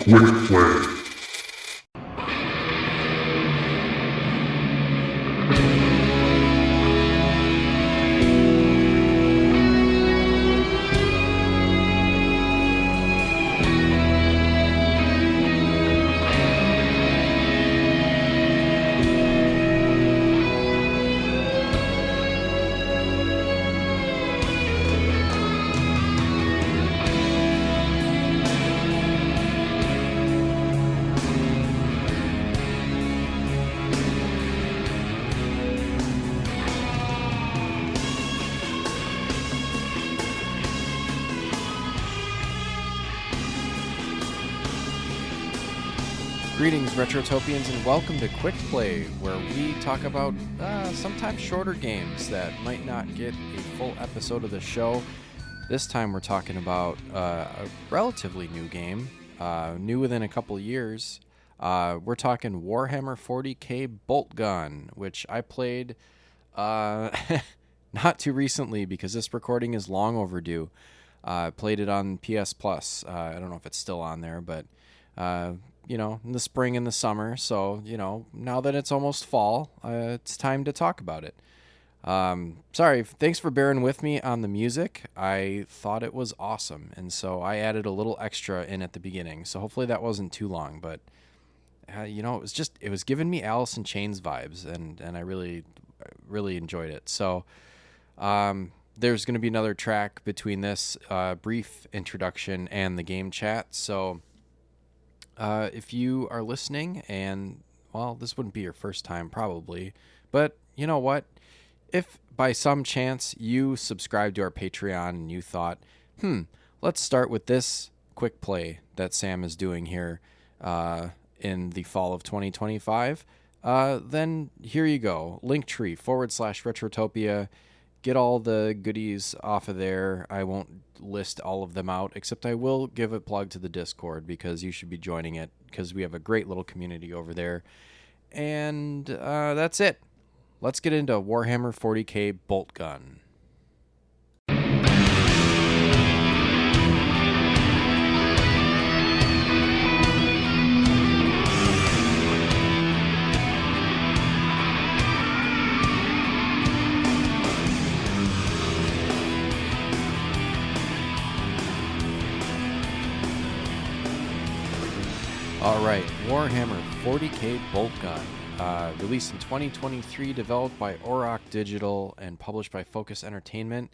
Quick play. Greetings, Retrotopians, and welcome to Quick Play, where we talk about sometimes shorter games that might not get a full episode of the show. This time we're talking about a relatively new game, new within a couple of years. We're talking Warhammer 40k Boltgun, which I played not too recently because this recording is long overdue. I played it on PS Plus. I don't know if it's still on there, but in the spring and the summer. So, now that it's almost fall, it's time to talk about it. Sorry, thanks for bearing with me on the music. I thought it was awesome, and so I added a little extra in at the beginning. So hopefully that wasn't too long, but it was giving me Alice in Chains vibes, and I really enjoyed it. So, there's going to be another track between this brief introduction and the game chat. So, if you are listening, and, well, this wouldn't be your first time probably, but you know what? If by some chance you subscribed to our Patreon and you thought, let's start with this quick play that Sam is doing here in the fall of 2025, then here you go. Linktree/Retrotopia. Get all the goodies off of there. I won't list all of them out, except I will give a plug to the Discord because you should be joining it because we have a great little community over there. And that's it. Let's get into Warhammer 40k Boltgun. All right, Warhammer 40k Boltgun, released in 2023, developed by Auroch Digital and published by Focus Entertainment.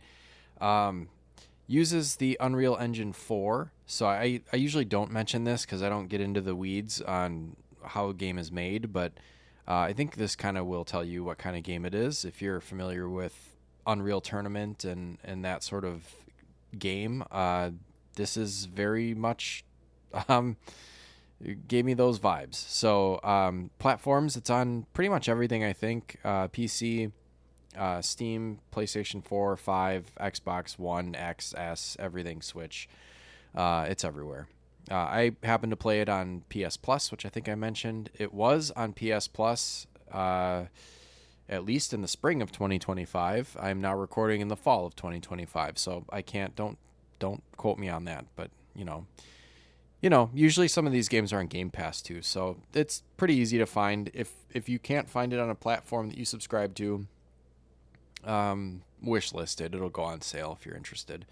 Uses the Unreal Engine 4, so I usually don't mention this because I don't get into the weeds on how a game is made, but I think this kind of will tell you what kind of game it is. If you're familiar with Unreal Tournament and that sort of game, this is very much... It gave me those vibes. So platforms, it's on pretty much everything, I think. PC, Steam, PlayStation 4, 5, Xbox One, X, S, everything, Switch. It's everywhere. I happened to play it on PS Plus, which I think I mentioned. It was on PS Plus at least in the spring of 2025. I'm now recording in the fall of 2025, so I can't, don't quote me on that, but usually some of these games are on Game Pass too, so it's pretty easy to find. If you can't find it on a platform that you subscribe to, wishlist it. It'll go on sale if you're interested.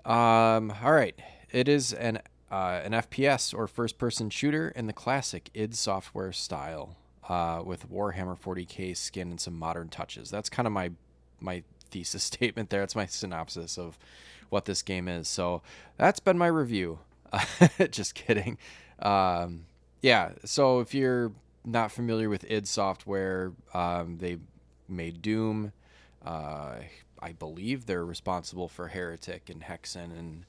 All right. It is an FPS or first-person shooter in the classic id Software style, with Warhammer 40k skin and some modern touches. That's kind of my thesis statement there. It's my synopsis of what this game is. So that's been my review. Just kidding. So if you're not familiar with id Software, they made Doom. I believe they're responsible for Heretic and Hexen and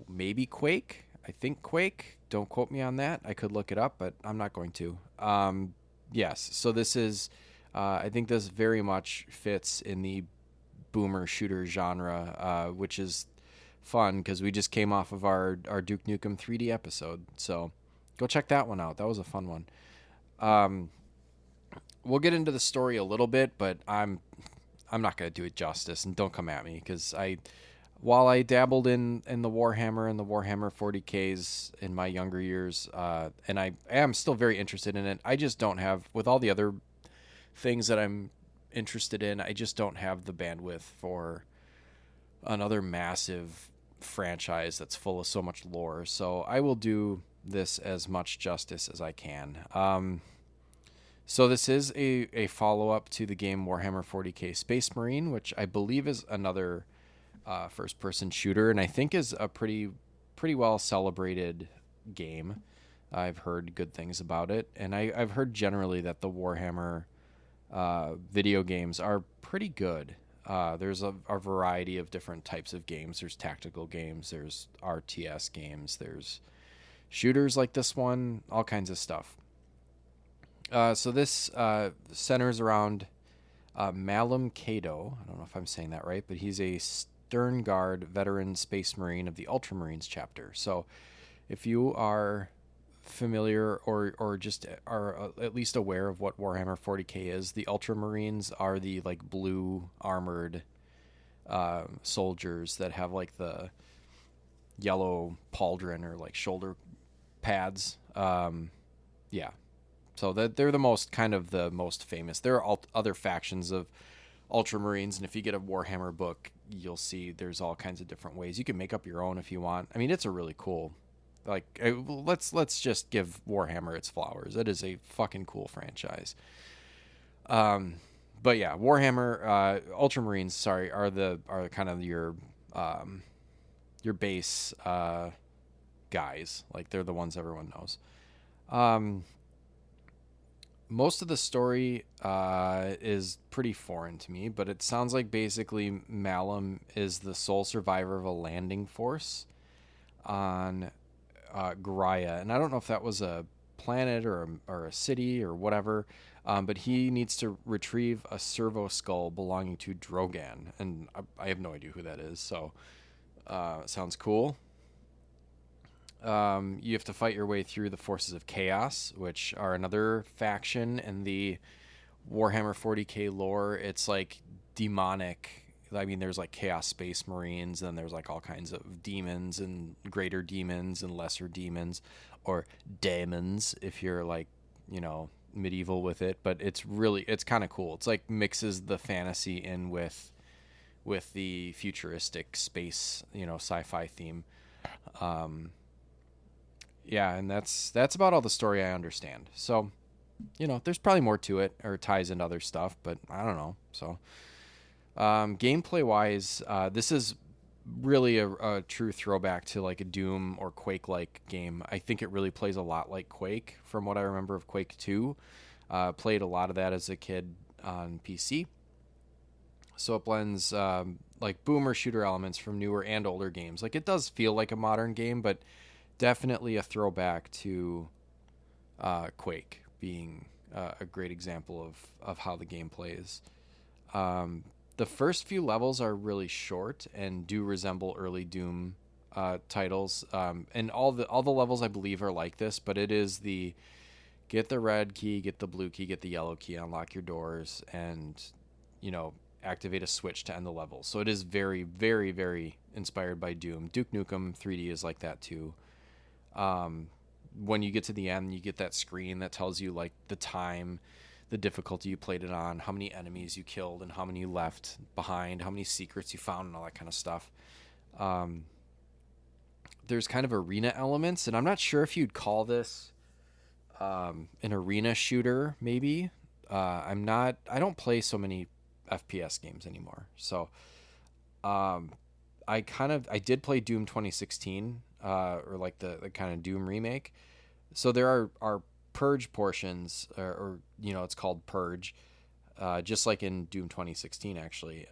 maybe Quake. I think Quake. Don't quote me on that. I could look it up, but I'm not going to. Yes, so this is... I think this very much fits in the boomer shooter genre, which is... fun because we just came off of our Duke Nukem 3D episode, so go check that one out. That was a fun one. We'll get into the story a little bit, but I'm not gonna do it justice, and don't come at me because while I dabbled in the Warhammer and the Warhammer 40Ks in my younger years, and I am still very interested in it, I just don't have, with all the other things that I'm interested in, I just don't have the bandwidth for another massive franchise that's full of so much lore. So I will do this as much justice as I can. So this is a follow-up to the game Warhammer 40K Space Marine, which I believe is another first-person shooter, and I think is a pretty well celebrated game. I've heard good things about it, and I've heard generally that the Warhammer video games are pretty good. There's a variety of different types of games. There's tactical games, there's RTS games, there's shooters like this one, all kinds of stuff. So this centers around Malum Cato. I don't know if I'm saying that right, but he's a Stern Guard veteran Space Marine of the Ultramarines chapter. So if you are familiar or just are at least aware of what Warhammer 40K is, the Ultramarines are the like blue armored soldiers that have like the yellow pauldron or like shoulder pads. Yeah, so that they're the most famous. There are other factions of Ultramarines, and if you get a Warhammer book, you'll see there's all kinds of different ways. You can make up your own if you want. I mean, it's a really cool, like, let's just give Warhammer its flowers. It is a fucking cool franchise. But yeah, Warhammer Ultramarines, sorry, are kind of your base guys. Like, they're the ones everyone knows. Most of the story is pretty foreign to me, but it sounds like basically Malum is the sole survivor of a landing force on Gaia, and I don't know if that was a planet or a city or whatever, but he needs to retrieve a servo skull belonging to Drogan, and I have no idea who that is, so it sounds cool. You have to fight your way through the forces of chaos, which are another faction in the Warhammer 40K lore. It's like demonic. I mean, there's like chaos space marines, and there's like all kinds of demons and greater demons and lesser demons, or daemons if you're like, medieval with it. But it's kind of cool. It's like mixes the fantasy in with the futuristic space, sci-fi theme. Yeah, and that's about all the story I understand. So, there's probably more to it, or ties into other stuff, but I don't know. So, gameplay wise, this is really a true throwback to like a Doom or Quake like game. I think it really plays a lot like Quake from what I remember of Quake 2. Played a lot of that as a kid on PC. So it blends like boomer shooter elements from newer and older games. Like, it does feel like a modern game, but definitely a throwback to Quake being a great example of how the game plays. The first few levels are really short and do resemble early Doom titles, and all the levels I believe are like this. But it is the get the red key, get the blue key, get the yellow key, unlock your doors, and activate a switch to end the level. So it is very, very, very inspired by Doom. Duke Nukem 3D is like that too. When you get to the end, you get that screen that tells you like the time, the difficulty you played it on, how many enemies you killed and how many you left behind, how many secrets you found, and all that kind of stuff. There's kind of arena elements, and I'm not sure if you'd call this an arena shooter, maybe. I don't play so many FPS games anymore. So I did play Doom 2016, or like the kind of Doom remake. So there are purge portions, or it's called purge, just like in Doom 2016 actually.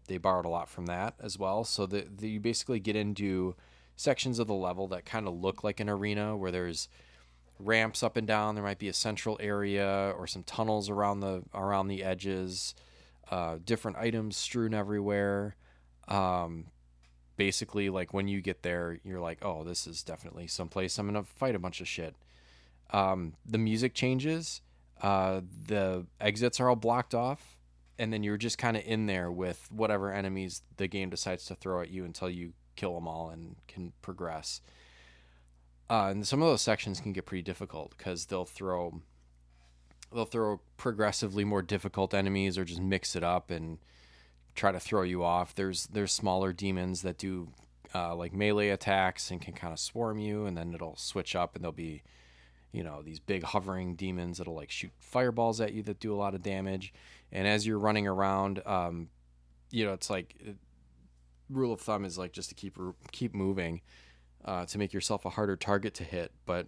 They borrowed a lot from that as well. So you basically get into sections of the level that kind of look like an arena, where there's ramps up and down. There might be a central area or some tunnels around the edges, different items strewn everywhere. Basically, like, when you get there, you're like, oh, this is definitely someplace I'm gonna fight a bunch of shit. The music changes. The exits are all blocked off. and then you're just kind of in there with whatever enemies the game decides to throw at you until you kill them all and can progress. And some of those sections can get pretty difficult because they'll throw progressively more difficult enemies or just mix it up and try to throw you off. There's smaller demons that do like melee attacks and can kind of swarm you, and then it'll switch up and there'll be these big hovering demons that'll like shoot fireballs at you that do a lot of damage. And as you're running around, it's like rule of thumb is like just to keep moving to make yourself a harder target to hit. But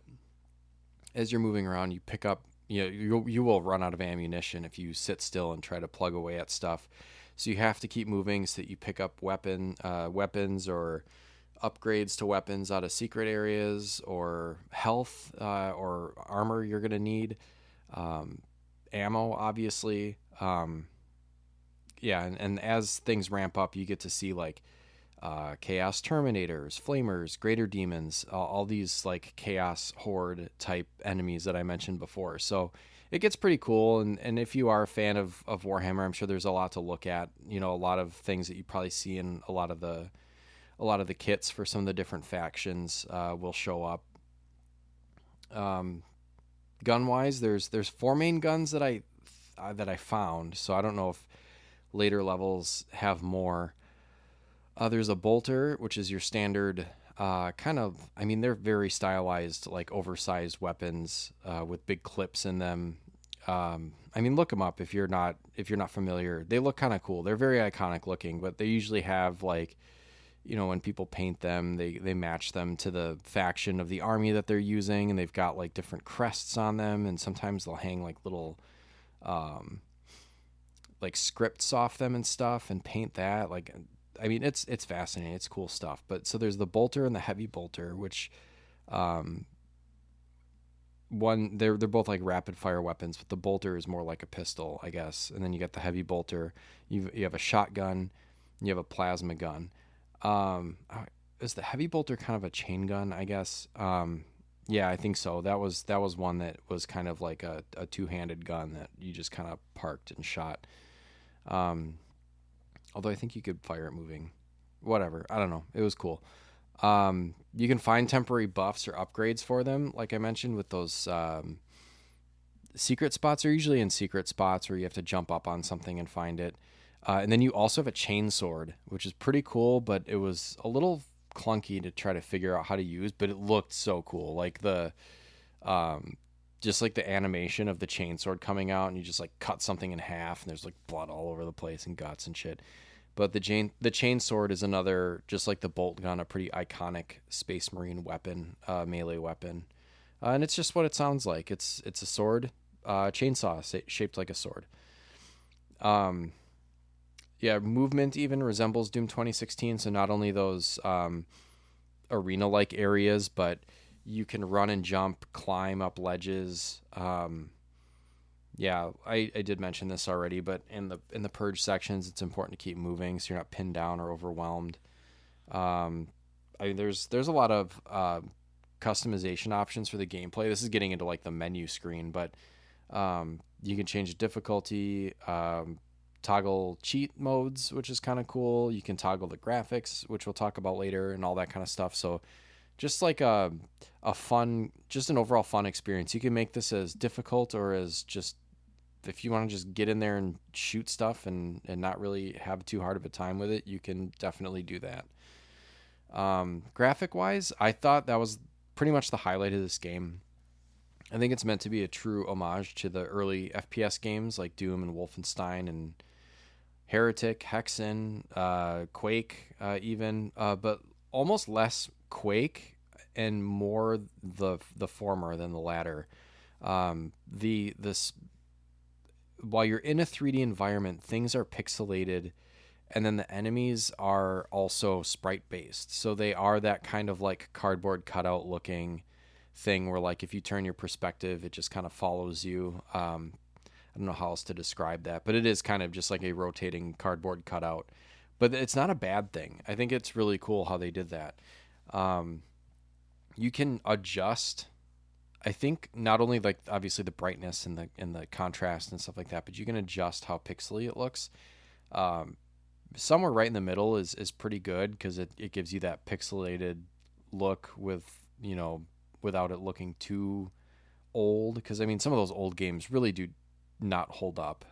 as you're moving around, you pick up, you will run out of ammunition if you sit still and try to plug away at stuff. So you have to keep moving so that you pick up weapons or upgrades to weapons out of secret areas, or health or armor you're going to need. Ammo, obviously. And as things ramp up, you get to see like chaos terminators, flamers, greater demons, all these like chaos horde type enemies that I mentioned before. So it gets pretty cool. And if you are a fan of Warhammer, I'm sure there's a lot to look at. A lot of things that you probably see in a lot of the kits for some of the different factions will show up. Gun wise, there's 4 main guns that I found. So I don't know if later levels have more. There's a bolter, which is your standard they're very stylized, like oversized weapons with big clips in them. Look them up if you're not familiar. They look kind of cool. They're very iconic looking, but they usually have like, when people paint them, they match them to the faction of the army that they're using, and they've got like different crests on them, and sometimes they'll hang like little like scripts off them and stuff and paint that. Like, it's fascinating. It's cool stuff. But so there's the bolter and the heavy bolter, which they're both like rapid fire weapons, but the bolter is more like a pistol, I guess. And then you got the heavy bolter. You have a shotgun, and you have a plasma gun. Is the heavy bolter kind of a chain gun, I guess? Yeah, I think so. That was one that was kind of like a two-handed gun that you just kind of parked and shot. Although I think you could fire it moving. Whatever. I don't know. It was cool. You can find temporary buffs or upgrades for them, like I mentioned, with those secret spots. Are usually in secret spots where you have to jump up on something and find it. And then you also have a chainsword, which is pretty cool, but it was a little clunky to try to figure out how to use, but it looked so cool. Like just like the animation of the chainsword coming out, and you just like cut something in half, and there's like blood all over the place and guts and shit. But the chainsword is another, just like the Boltgun, a pretty iconic Space Marine weapon, melee weapon. And it's just what it sounds like. It's a sword, chainsaw shaped like a sword. Movement even resembles Doom 2016. So not only those arena-like areas, but you can run and jump, climb up ledges. I did mention this already, but in the purge sections, it's important to keep moving so you're not pinned down or overwhelmed. There's a lot of customization options for the gameplay. This is getting into like the menu screen, but you can change the difficulty, toggle cheat modes, which is kind of cool. You can toggle the graphics, which we'll talk about later, and all that kind of stuff. So just like a fun, just an overall fun experience. You can make this as difficult or as just, if you want to just get in there and shoot stuff and not really have too hard of a time with it, you can definitely do that. Graphic wise, I thought that was pretty much the highlight of this game. I think it's meant to be a true homage to the early FPS games like Doom and Wolfenstein and Heretic, Hexen, Quake, even, but almost less Quake and more the former than the latter. While you're in a 3D environment, things are pixelated, and then the enemies are also sprite based. So they are that kind of like cardboard cutout looking thing where like if you turn your perspective, it just kind of follows you. I don't know how else to describe that, but it is kind of just like a rotating cardboard cutout. But it's not a bad thing. I think it's really cool how they did that. You can adjust I think not only like obviously the brightness and the contrast and stuff like that, but you can adjust how pixely it looks. Um, Somewhere right in the middle is pretty good because it gives you that pixelated look with, you know, without it looking too old. Because I mean, some of those old games really do not hold up,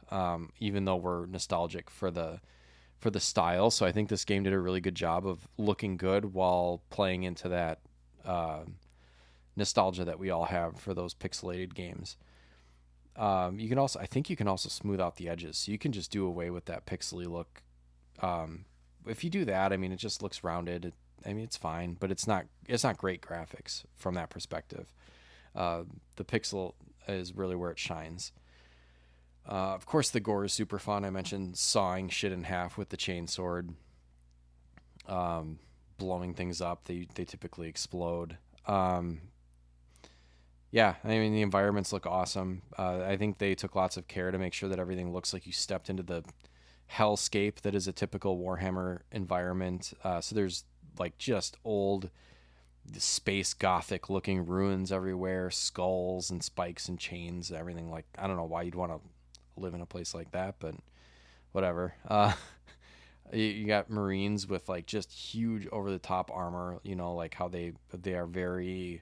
even though we're nostalgic for the style. So I think this game did a really good job of looking good while playing into that uh, nostalgia that we all have for those pixelated games. You can also, I think you can also smooth out the edges, so you can just do away with that pixely look. Um, if you do that, I mean, it just looks rounded. I mean, it's fine, but it's not great graphics from that perspective. The pixel is really where it shines. Of course, the gore is super fun. I mentioned sawing shit in half with the chainsword, um, blowing things up. They typically explode. Yeah, I mean the environments look awesome. I think they took lots of care to make sure that everything looks like you stepped into the hellscape that is a typical Warhammer environment. So there's like just old space gothic looking ruins everywhere, skulls and spikes and chains, everything. Like I don't know why you'd want to live in a place like that, but whatever. You got Marines with like just huge over the top armor. You know, like how they are very,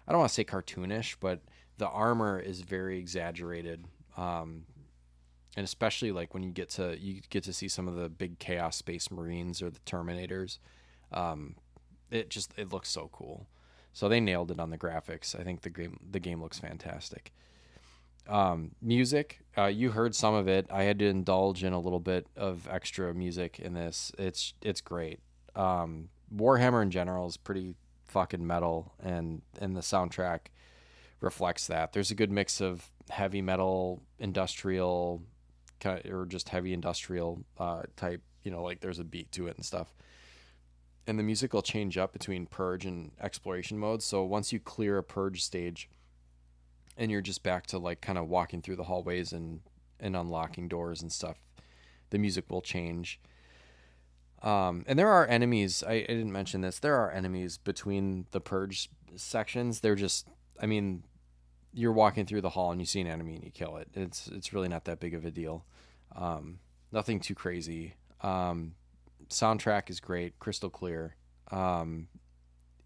I don't want to say cartoonish, but the armor is very exaggerated. And especially like when you get to see some of the big Chaos Space Marines or the Terminators, um, it looks so cool. So they nailed it on the graphics. I think the game looks fantastic. Music, you heard some of it. I had to indulge in a little bit of extra music in this. It's great. Warhammer in general is pretty fucking metal, and the soundtrack reflects that. There's a good mix of heavy metal, industrial, or just heavy industrial type. You know, like there's a beat to it and stuff. And the music will change up between purge and exploration mode. So once you clear a purge stage, and you're just back to like kind of walking through the hallways and unlocking doors and stuff, the music will change. And there are enemies. I didn't mention this. There are enemies between the purge sections. They're just, I mean, you're walking through the hall and you see an enemy and you kill it. It's really not that big of a deal. Nothing too crazy. Soundtrack is great, crystal clear.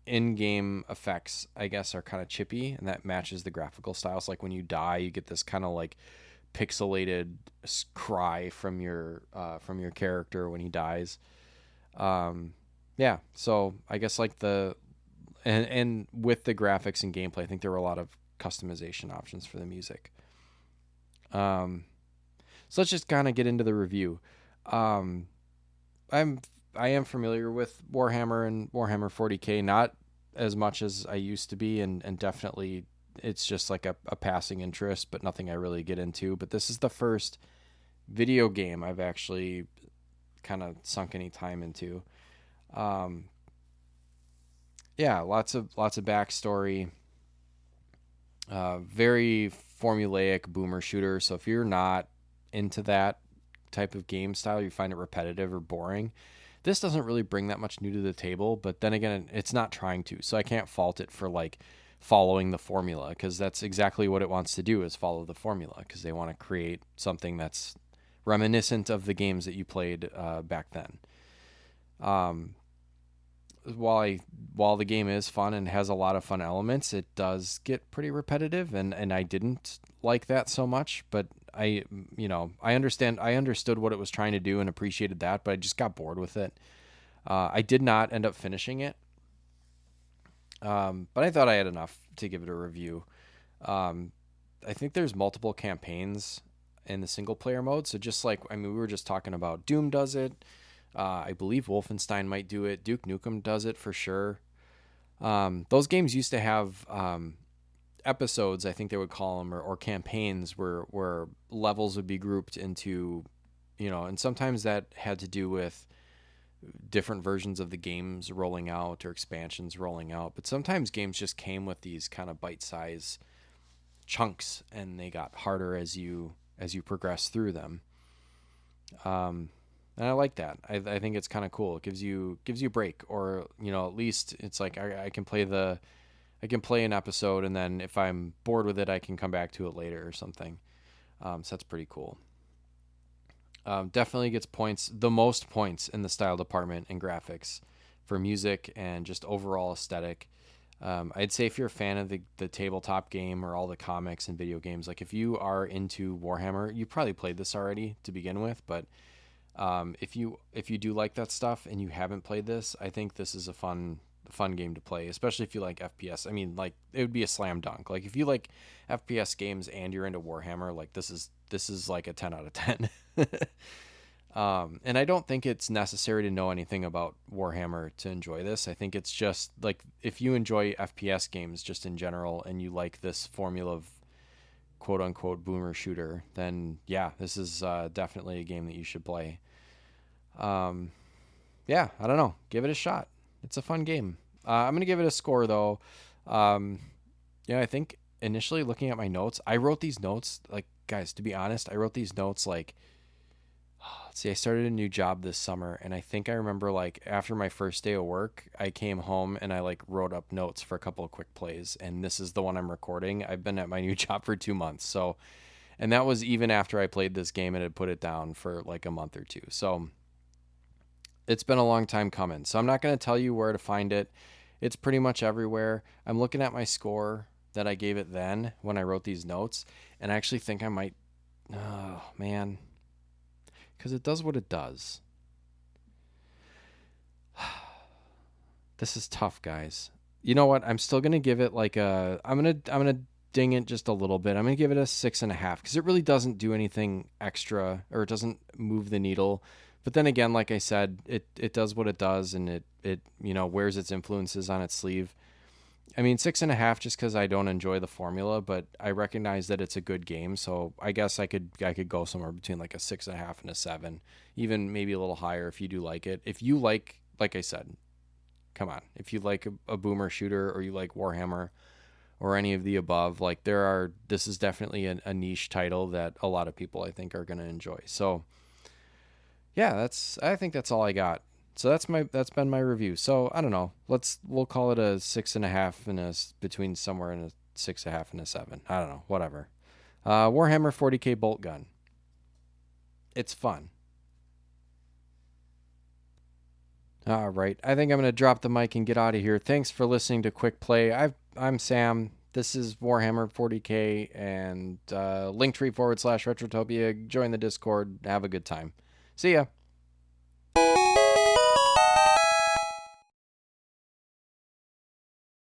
In-game effects, I guess, are kind of chippy, and that matches the graphical styles. Like when you die, you get this kind of like pixelated cry from your character when he dies. Yeah, so I guess like and with the graphics and gameplay, I think there were a lot of customization options for the music. Um, so let's just kind of get into the review. Um, I am familiar with Warhammer and Warhammer 40K, not as much as I used to be, and definitely it's just like a passing interest, but nothing I really get into. But this is the first video game I've actually kind of sunk any time into. Um, yeah, lots of backstory. Very formulaic boomer shooter. So if you're not into that type of game style, you find it repetitive or boring. This doesn't really bring that much new to the table, but then again, it's not trying to. So I can't fault it for like following the formula, because that's exactly what it wants to do, is follow the formula, because they want to create something that's reminiscent of the games that you played back then. Um, while the game is fun and has a lot of fun elements, it does get pretty repetitive, and I didn't like that so much. But I understood what it was trying to do and appreciated that, but I just got bored with it. I did not end up finishing it, but I thought I had enough to give it a review. Um, I think there's multiple campaigns in the single player mode, so just like, I mean, we were just talking about Doom does it. I believe Wolfenstein might do it. Duke Nukem does it for sure. Those games used to have episodes, I think they would call them, or campaigns where levels would be grouped into, and sometimes that had to do with different versions of the games rolling out or expansions rolling out. But sometimes games just came with these kind of bite-sized chunks, and they got harder as you progress through them. And I like that. I think it's kind of cool. It gives you a break, or at least it's like I can play I can play an episode, and then if I'm bored with it, I can come back to it later or something. So that's pretty cool. Definitely gets points, the most points in the style department and graphics for music and just overall aesthetic. I'd say if you're a fan of the tabletop game or all the comics and video games, like if you are into Warhammer, you probably played this already to begin with, but if you do like that stuff and you haven't played this, I think this is a fun game to play, especially if you like FPS. I mean, like it would be a slam dunk. Like if you like FPS games and you're into Warhammer, like this is like a 10 out of 10. And I don't think it's necessary to know anything about Warhammer to enjoy this. I think it's just like if you enjoy FPS games just in general and you like this formula of quote unquote boomer shooter, then yeah, this is definitely a game that you should play. Yeah, I don't know. Give it a shot. It's a fun game. I'm going to give it a score though. Yeah, I think initially looking at my notes, I wrote these notes, like, guys, to be honest, I wrote these notes like, let's see, I started a new job this summer, and I think I remember like after my first day of work, I came home and I like wrote up notes for a couple of quick plays, and this is the one I'm recording. I've been at my new job for 2 months, so, and that was even after I played this game and had put it down for like a month or two. So it's been a long time coming. So I'm not going to tell you where to find it. It's pretty much everywhere. I'm looking at my score that I gave it then when I wrote these notes, and I actually think I might, oh man, because it does what it does. This is tough, guys. You know what? I'm still gonna give it like a. I'm gonna ding it just a little bit. I'm gonna give it a 6.5 because it really doesn't do anything extra, or it doesn't move the needle. But then again, like I said, it does what it does, and it wears its influences on its sleeve. I mean, 6.5 just because I don't enjoy the formula, but I recognize that it's a good game, so I guess I could go somewhere between like a 6.5 and a 7, even maybe a little higher if you do like it. If you like I said, come on, if you like a boomer shooter or you like Warhammer or any of the above, like this is definitely a niche title that a lot of people I think are going to enjoy. So yeah, I think that's all I got. So that's been my review. So I don't know. We'll call it a 6.5 and between somewhere in a 6.5 and a 7. I don't know. Whatever. Warhammer 40k Boltgun. It's fun. All right. I think I'm gonna drop the mic and get out of here. Thanks for listening to Quick Play. I'm Sam. This is Warhammer 40k and Linktree /Retrotopia. Join the Discord. Have a good time. See ya.